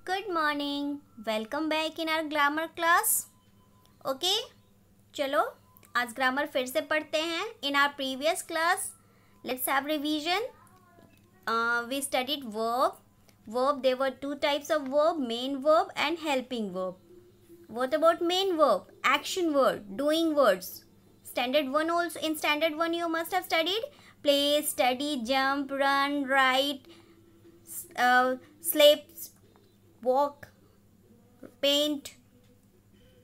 Good morning. Welcome back in our grammar class. Okay, चलो आज grammar फिर से पढ़ते हैं. In our previous class, let's have revision. We studied verb. There were two types of verb: main verb and helping verb. What about main verb? Action word, doing words. Standard 1 also. In standard 1 you must have studied play, study, jump, run, write, sleep, walk, paint,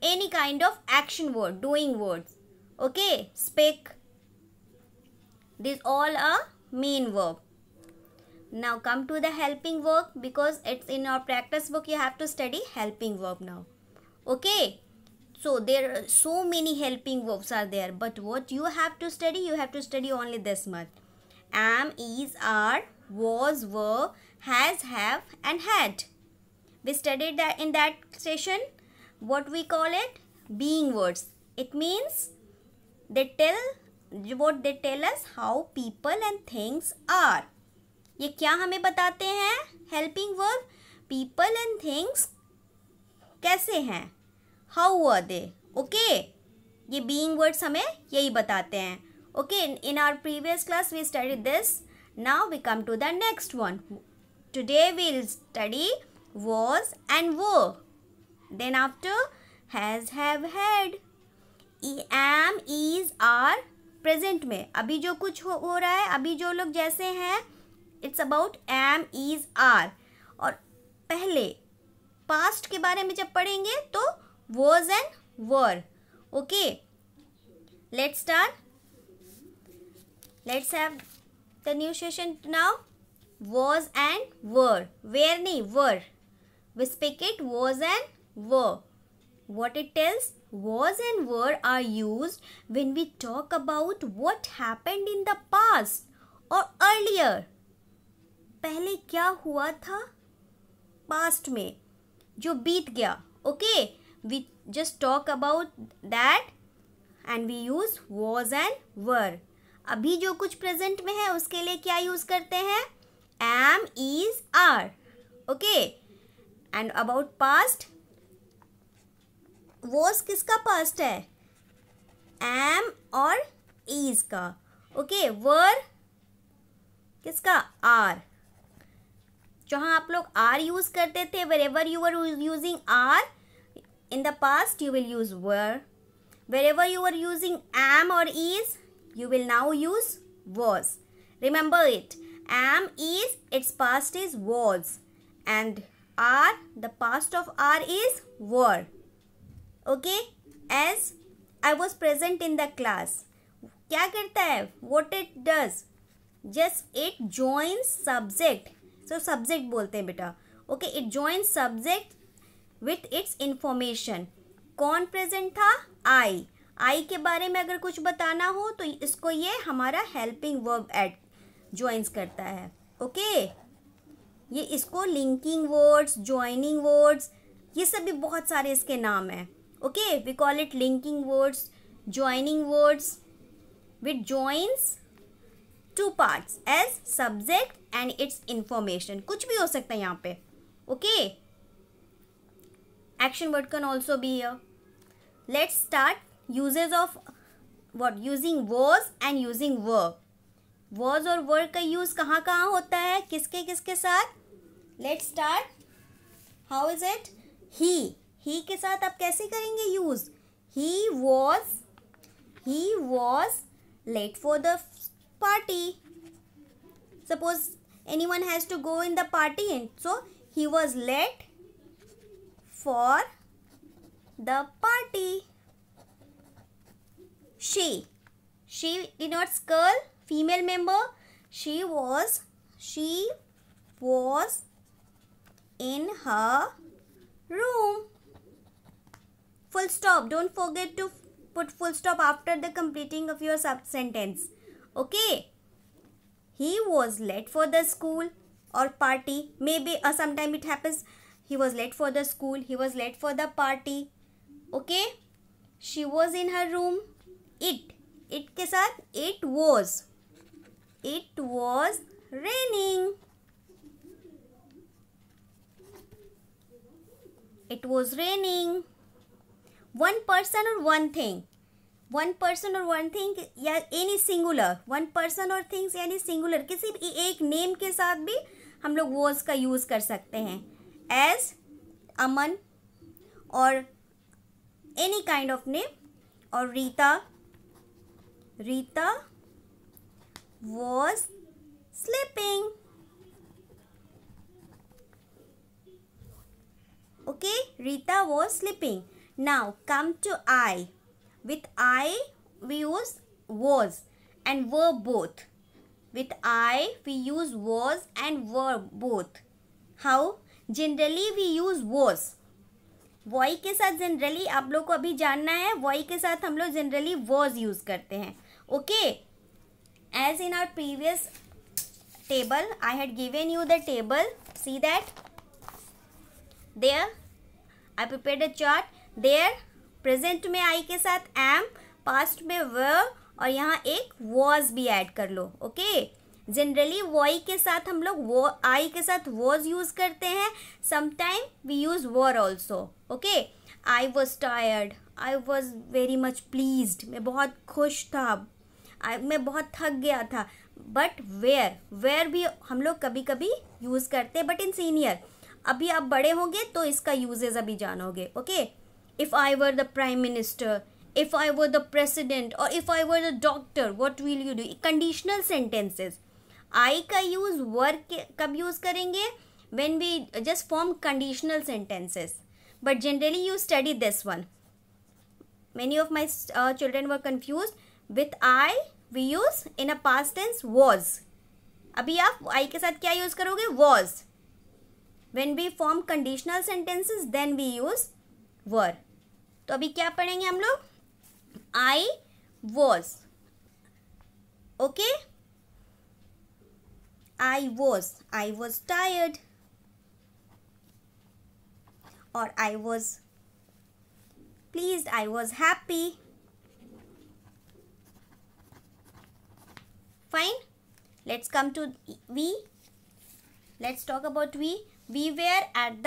any kind of action word, doing words. Okay, speak. These all are main verb. Now come to the helping verb, because it's in our practice book. You have to study helping verb now. Okay, so there are so many helping verbs are there, but what you have to study, you have to study only this much: am, is, are, was, were, has, have and had. We studied that in that session. What we call it? Being words. It means they tell us how people and things are. ये क्या हमें बताते हैं? Helping verb. People and things कैसे हैं? How are they? Okay. ये being words हमें यही बताते हैं. Okay. In our previous class we studied this. Now we come to the next one. Today we will study was and were. Then after has, have, had. Am, is, are present में अभी जो कुछ हो रहा है, अभी जो लोग जैसे हैं, it's about am, is, are. और पहले past के बारे में जब पढ़ेंगे तो was and were. Okay, let's start. Let's have the new session now. Was and were. Where नहीं, were. We speak it was and were. What it tells? Was and were are used when we talk about what happened in the past or earlier. पहले क्या हुआ था past में, जो बीत गया. Okay, we just talk about that and we use was and were. अभी जो कुछ present में है उसके लिए क्या use करते हैं? Am, is, are. Okay. And about past, was किसका past है? Am और is का. Okay. Were किसका? Are. जहाँ आप लोग are use करते थे, wherever you were using are in the past, you will use were. Wherever you were using am or is, you will now use was. Remember it. Am, is, its past is was, and are, the past of are is were. Okay. As I was present in the class. क्या करता है? What it does? Just it joins subject. So subject बोलते हैं बेटा. Okay, it joins subject with its information. कौन present था? I. I के बारे में अगर कुछ बताना हो तो इसको ये हमारा helping verb add joins करता है. Okay. ये इसको linking words, joining words, ये सब भी बहुत सारे इसके नाम हैं. Okay, we call it linking words, joining words, which joins two parts as subject and its information. कुछ भी हो सकता है यहाँ पे. Okay. Action word can also be here. Let's start uses of what? Using was and using were. Was और were का use कहाँ कहाँ होता है, किसके किसके साथ? Let's start. How is it? He के साथ आप कैसे करेंगे use? He was late for the party. Suppose anyone has to go in the party, and so he was late for the party. She denotes girl, female member. She was in her room. Full stop. Don't forget to put full stop after the completing of your sentence. Okay. He was late for the school or party. Maybe sometime it happens. He was late for the school. He was late for the party. Okay. She was in her room. It के साथ it was raining. It was raining. One person or one thing. One person or one thing या any singular. One person or things यानी singular. किसी भी एक name के साथ भी हम लोग was का यूज कर सकते हैं. As Aman or any kind of name. और Rita was sleeping. Okay, Rita was sleeping. Now come to I. With I we use was and were both. With I we use was and were both. How? Generally we use was. वॉई के साथ generally आप लोग को अभी जानना है. वॉई के साथ हम लोग जनरली वॉज यूज करते हैं. Okay, as in our previous table I had given you the table. See that there I prepared a chart. There present में आई के साथ एम, पास्ट में वर और यहाँ एक वॉज भी ऐड कर लो. ओके, जनरली वॉई के साथ हम लोग वो आई के साथ वॉज यूज करते हैं. Sometime we use were also. Okay, I was tired, I was very much pleased, मैं बहुत खुश था, मैं बहुत थक गया था. बट वेयर भी हम लोग कभी कभी यूज करते हैं, बट इन सीनियर. अभी आप बड़े होंगे तो इसका यूजेस अभी जानोगे. Okay, if I were the prime minister, if I were the president or if I were the doctor, what will you do? Conditional sentences. I का use were कब use करेंगे? When we just form conditional sentences. But generally you study this one. Many of my children were confused. With I we use in a past tense was. अभी आप I के साथ क्या use करोगे? Was. When we form conditional sentences, then we use were. तो अभी क्या पढ़ेंगे हम लोग? I was. Okay? I was tired. Or I was pleased, I was happy. Fine. Let's come to we. Let's talk about we. We were at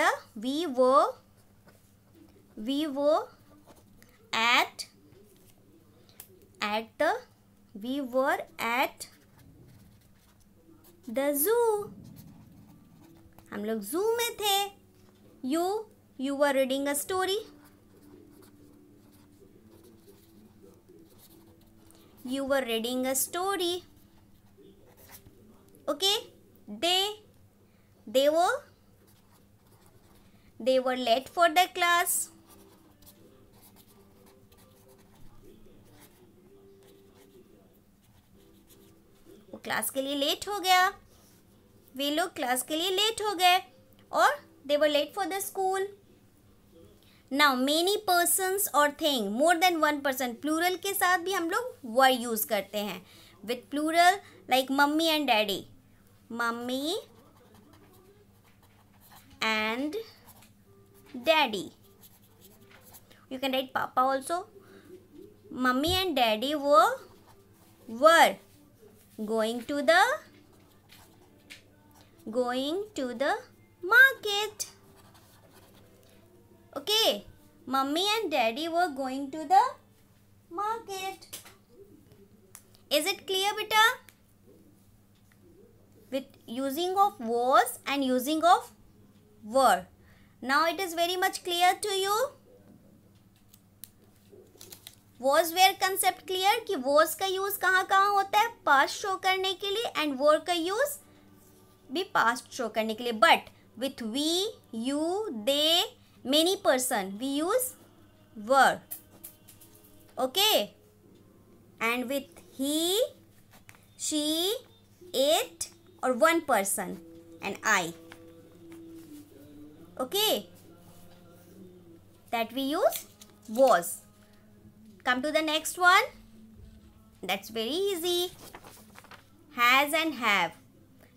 the zoo. हम लोग zoo में थे. You were reading a story. You were reading a story. Okay. They were late for the class. वो class के लिए late हो गया. वे लोग क्लास के लिए लेट हो गए. और they were late for the school. Now many persons or thing, more than one person, plural के साथ भी हम लोग were use करते हैं. With plural like mummy and daddy. Mummy and daddy. You can write papa also. Mummy and daddy were going to the market. Okay, mummy and daddy were going to the market. Is it clear, beta? With using of was and using of were. Now it is very much clear to you. Was were concept clear कि was का use कहाँ कहाँ होता है? Past show करने के लिए and were का use भी past show करने के लिए. But with we, you, they, many person we use were. Okay. And with he, she, it or one person and I. Okay. That we use was. Come to the next one. That's very easy. Has and have.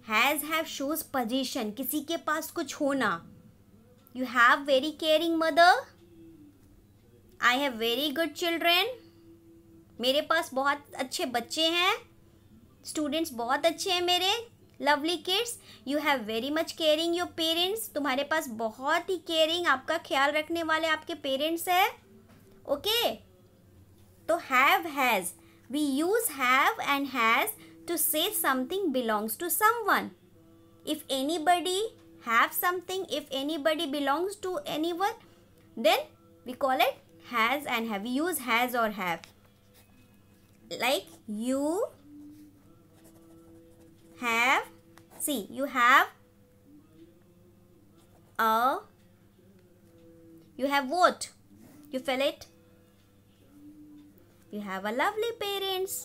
Has have shows possession. किसी के पास कुछ होना. You have very caring mother. I have very good children. मेरे पास बहुत अच्छे बच्चे हैं. Students बहुत अच्छे हैं मेरे. Lovely kids, you have very much caring your parents. तुम्हारे पास बहुत ही केयरिंग, आपका ख्याल रखने वाले आपके पेरेंट्स है. ओके, तो have has, we use have and has to say something belongs to someone. If anybody have something, if anybody belongs to anyone, then we call it has and have. We use has or have. Like you have, see, you have what? You fill it. You have a lovely parents.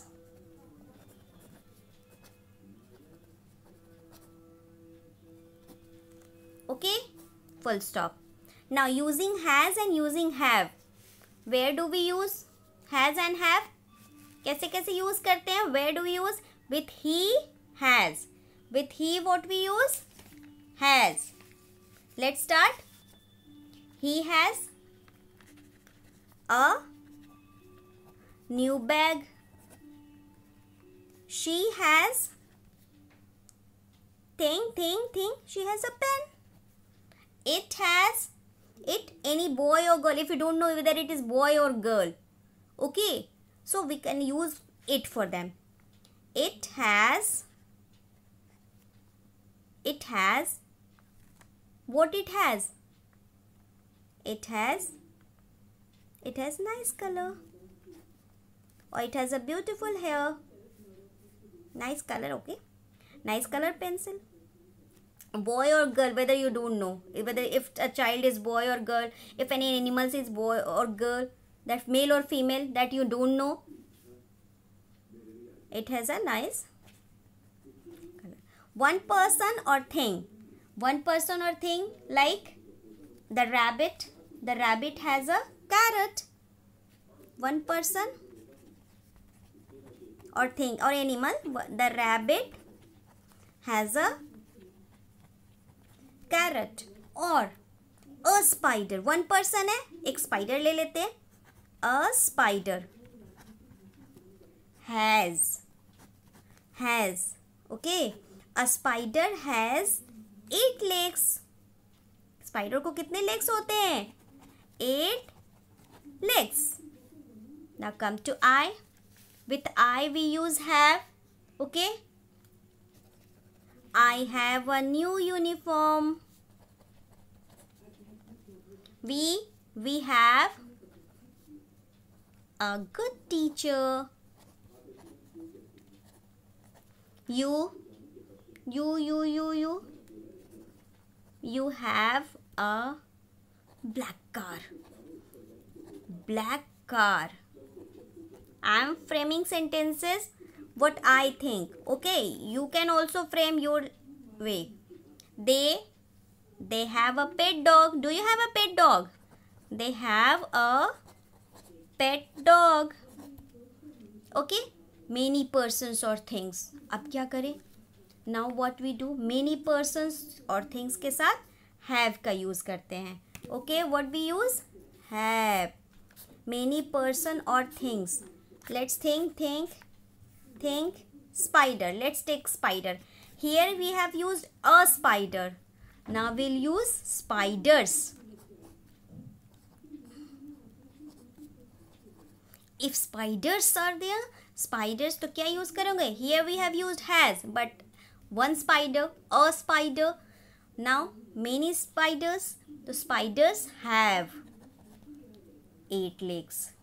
Okay, full stop. Now using has and using have, where do we use has and have? कैसे कैसे use करते हैं? Where do we use? With he has. With he what we use? Has. Let's start. He has a new bag. She has thing. She has a pen. It has, it, any boy or girl, if you don't know whether it is boy or girl. Okay, so we can use it for them. It has what it has? It has nice color, or it has a beautiful hair. Nice color. Okay, nice color pencil. Boy or girl, whether you don't know, whether if a child is boy or girl, if any animals is boy or girl, that male or female, that you don't know, it has a nice color. One person or thing, like the rabbit has a carrot. One person or thing or animal, the rabbit has a carrot. और a spider, one person है, एक spider ले लेते हैं. A spider has, okay, a spider has 8 legs. spider को कितने legs होते हैं? 8 legs. Now come to I. With I we use have. Okay, I have a new uniform. We have a good teacher. You have a black car. I am framing sentences what I think. Okay, you can also frame your way. They have a pet dog. Do you have a pet dog? They have a pet dog. Okay, many persons or things. अब क्या करें? Now what we do? Many persons और things के साथ have का use करते हैं. Okay, what we use? Have. Many person or things. Let's think. Spider. Let's take spider. Here we have used a spider. Now we'll use spiders. If spiders are there, spiders तो क्या use करोगे? Here we have used has, but one spider, a spider. Now many spiders. The spiders have 8 legs.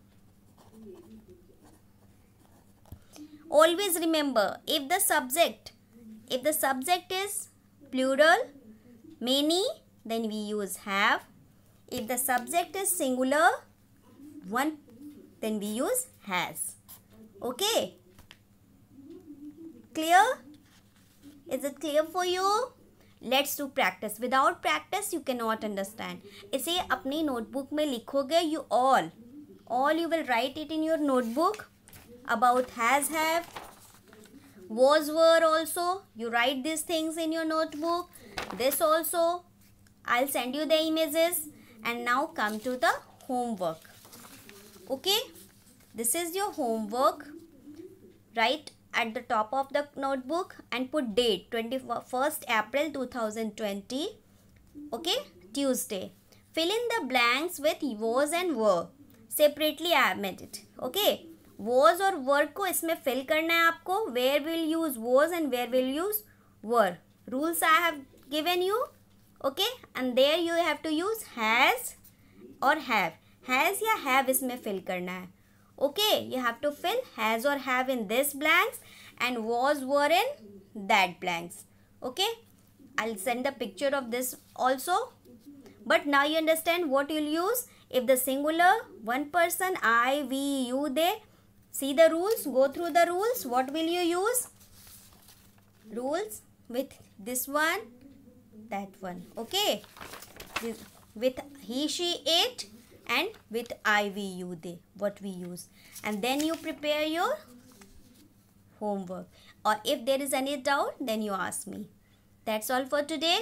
Always remember, if the subject is plural, many, then we use have. If the subject is singular, one, then we use has. Okay? Clear? Is it clear for you? Let's do practice. Without practice, you cannot understand. इसे अपनी notebook में लिखोगे. You all you will write it in your notebook. About has, have, was, were also. You write these things in your notebook. This also. I'll send you the images. And now come to the homework. Okay? This is your homework. Write at the top of the notebook and put date 21st April 2020. Okay, Tuesday. Fill in the blanks with was and were. Separately I have made it. Okay, was और were को इसमें fill करना है आपको. Where will use was and where will use were. Rules I have given you. Okay, and there you have to use has or have. Has या have इसमें fill करना है. Okay, you have to fill has or have in this blanks and was were in that blanks. Okay, I'll send the picture of this also. But now you understand what you'll use. If the singular, one person, I, we, you, they. See the rules. Go through the rules. What will you use? Rules with this one, that one. Okay. With he, she, it, and with I, we, you, they. What we use. And then you prepare your homework. Or if there is any doubt, then you ask me. That's all for today.